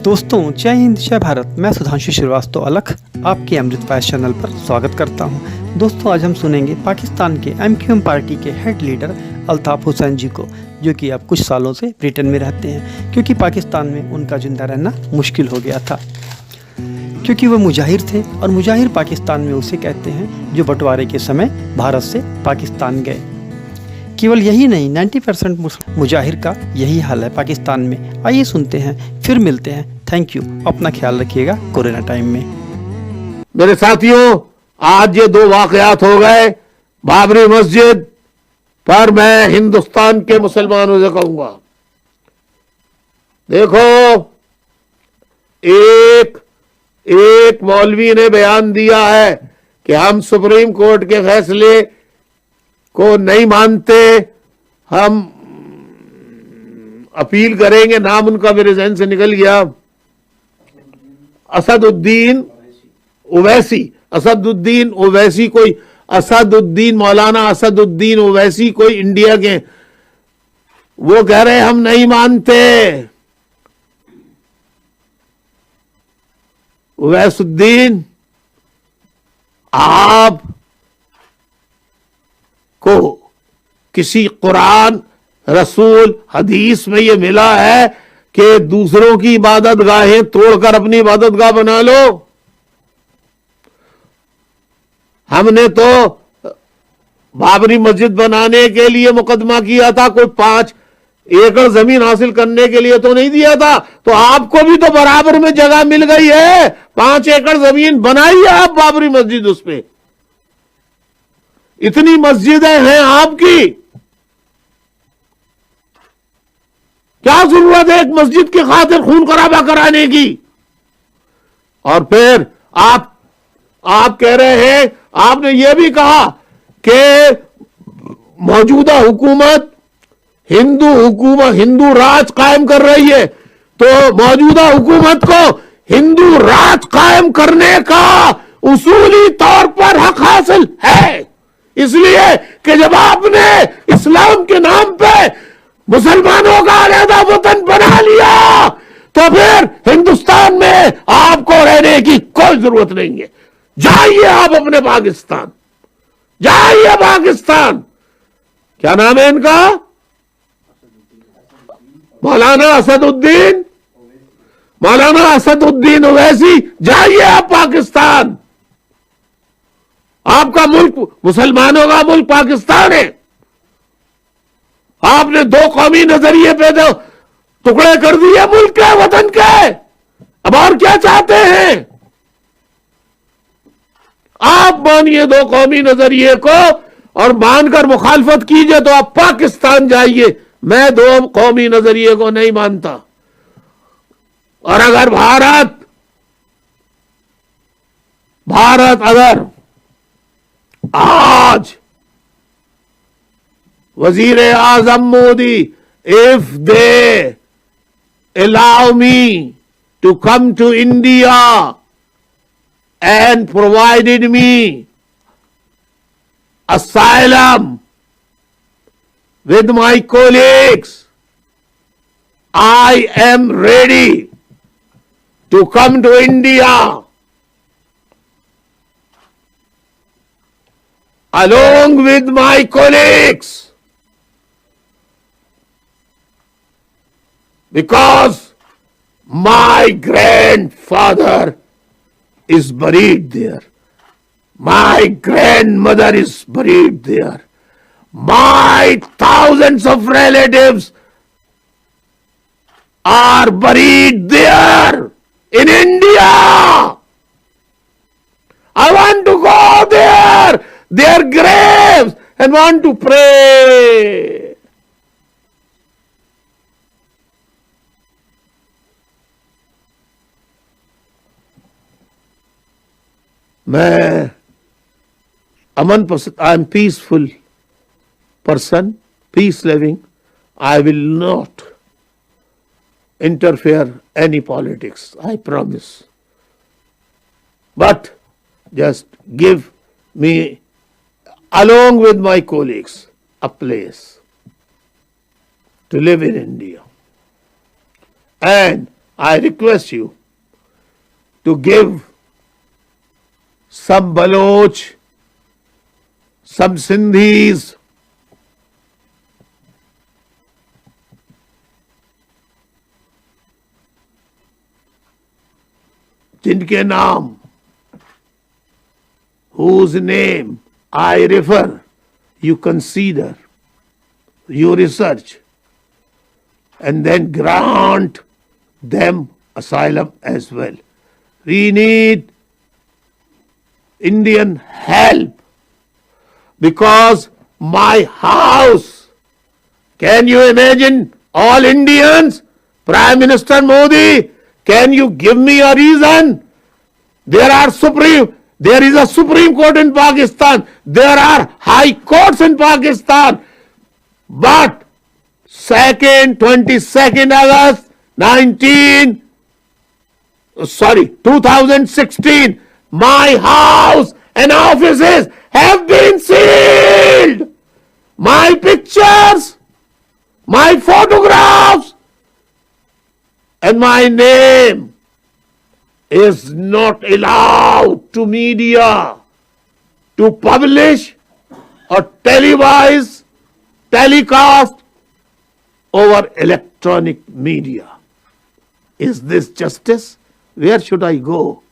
दोस्तों जय हिंद जय भारत। मैं सुधांशु श्रीवास्तव अलख आपके अमृत वाइस चैनल पर स्वागत करता हूं। दोस्तों आज हम सुनेंगे पाकिस्तान के MQM पार्टी के हेड लीडर अल्ताफ हुसैन जी को, जो कि अब कुछ सालों से ब्रिटेन में रहते हैं, क्योंकि पाकिस्तान में उनका जिंदा रहना मुश्किल हो गया था, क्योंकि वो मुजाहिर थे। और मुजाहिर पाकिस्तान में उसे कहते हैं जो बंटवारे के समय भारत से पाकिस्तान गए। केवल यही नहीं, 90% मुजाहिर का यही हाल है पाकिस्तान में। आइए सुनते हैं, फिर मिलते हैं। Thank you. अपना ख्याल रखिएगा कोरोना टाइम में। मेरे साथियों, आज ये दो वाकयात हो गए। बाबरी मस्जिद पर मैं हिंदुस्तान के मुसलमानों से कहूंगा, देखो, एक मौलवी ने बयान दिया है कि हम सुप्रीम कोर्ट के फैसले को नहीं मानते, हम अपील करेंगे। नाम उनका मेरे जहन से निकल गया, असदुद्दीन ओवैसी कोई असदुद्दीन, मौलाना असदुद्दीन ओवैसी कोई इंडिया के, वो कह रहे हम नहीं मानते। ओवैसुद्दीन, आप को किसी कुरान, रसूल, हदीस में यह मिला है कि दूसरों की इबादत गाहें तोड़कर अपनी इबादत गाह बना लो? हमने तो बाबरी मस्जिद बनाने के लिए मुकदमा किया था, कोई 5 एकड़ जमीन हासिल करने के लिए तो नहीं दिया था। तो आपको भी तो बराबर में जगह मिल गई है, 5 एकड़ जमीन बनाइए आप बाबरी मस्जिद उस पे। इतनी मस्जिदें हैं आपकी, क्या जरूरत है एक मस्जिद की खातिर खून खराबा कराने की? और फिर आप कह रहे हैं, आपने यह भी कहा कि मौजूदा हुकूमत हिंदू राज कायम कर रही है। तो मौजूदा हुकूमत को हिंदू राज कायम करने का उसूली तौर पर हक हासिल है, इसलिए कि जब आपने इस्लाम के नाम पे मुसलमानों का अलहदा वतन बना लिया, तो फिर हिंदुस्तान में आपको रहने की कोई जरूरत नहीं है। जाइए आप अपने पाकिस्तान, जाइए पाकिस्तान। क्या नाम है इनका? मौलाना असदुद्दीन ओवैसी। जाइए आप पाकिस्तान, आपका मुल्क मुसलमानों का मुल्क पाकिस्तान है। आपने 2 कौमी नजरिए पे तो टुकड़े कर दिए मुल्क के, वतन के। अब और क्या चाहते हैं आप? मानिए 2 कौमी नजरिए को, और मानकर मुखालफत कीजिए तो आप पाकिस्तान जाइए। मैं 2 कौमी नजरिए को नहीं मानता। और अगर भारत अगर आज वजीर आजम Modi, if they allow me to come to India and provided me asylum with my colleagues, I am ready to come to India along with my colleagues, because my grandfather is buried there, my grandmother is buried there, my thousands of relatives are buried there in India. I want to go there, their graves, and want to pray. मैं अमन पसंद, I am peaceful person, peace loving. I will not interfere any politics, I promise. But just give me, along with my colleagues, a place to live in India. And I request you to give some Baloch, some Sindhis, जिनके नाम, whose name I refer, you consider, you research, and then grant them asylum as well. We need Indian help because my house, can you imagine all Indians? Prime Minister Modi, can you give me a reason? There is a Supreme Court in Pakistan. There are high courts in Pakistan. But 22nd August 2016, my house and offices have been sealed. My pictures, my photographs, and my name is not allowed to media to publish or telecast over electronic media. Is this justice? Where should I go?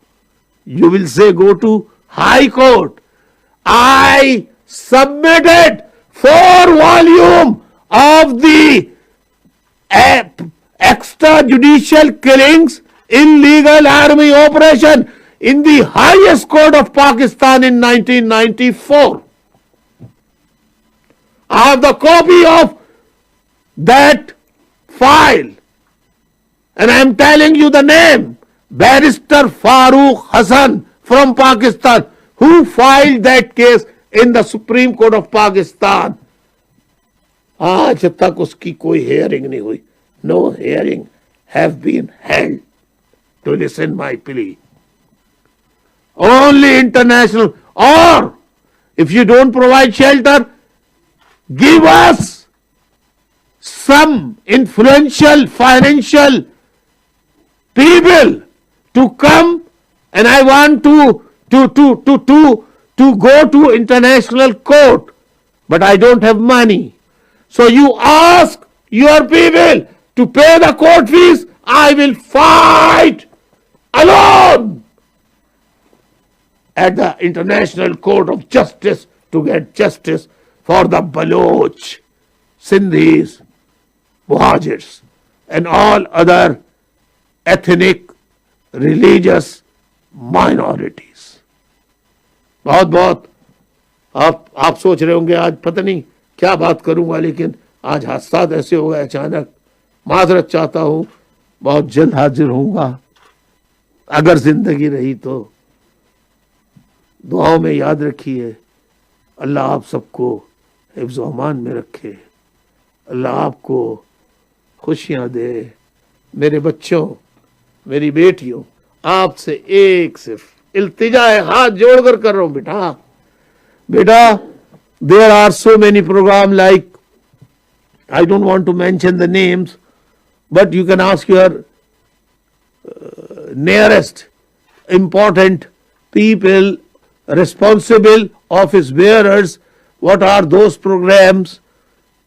You will say go to High Court. I submitted 4 volumes of the extrajudicial killings, illegal army operation in the highest court of Pakistan in 1994. I have the copy of that file, and I am telling you the name, Barrister Farooq Hassan from Pakistan, who filed that case in the Supreme Court of Pakistan. آج تک اس کی کوئی hearing نہیں ہوئی. No hearing have been held to listen my plea. Only international, or if you don't provide shelter, give us some influential financial people to come, and I want to go to international court, but I don't have money. So you ask your people to pay the court fees. I will fight alone at the International Court of Justice to get justice for the Baloch, Sindhis, Muhajirs, and all other ethnic, religious minorities. بہت بہت آپ سوچ رہے ہوں گے آج پتہ نہیں کیا بات کروں گا، لیکن آج حادثات ایسے ہو گئے اچانک. معذرت چاہتا ہوں، بہت جلد حاضر ہوں گا اگر زندگی رہی تو. دعاؤں میں یاد رکھیے. اللہ آپ سب کو حفظ و امان میں رکھے. اللہ آپ کو خوشیاں دے. میرے بچوں، میری بیٹیوں، آپ سے ایک صرف التجا ہے، ہاتھ جوڑ کر رہا ہوں. بیٹا there are so many programs, like I don't want to mention the names, but you can ask your nearest important people, responsible office bearers, what are those programs.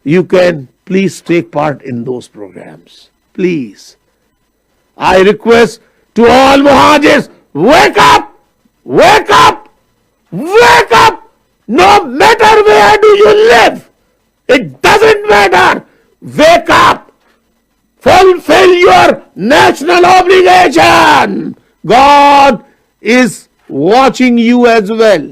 You can please take part in those programs. Please. I request to all Muhajirs, wake up! Wake up! Wake up! No matter where do you live, it doesn't matter. Wake up. Fulfill your national obligation. God is watching you as well.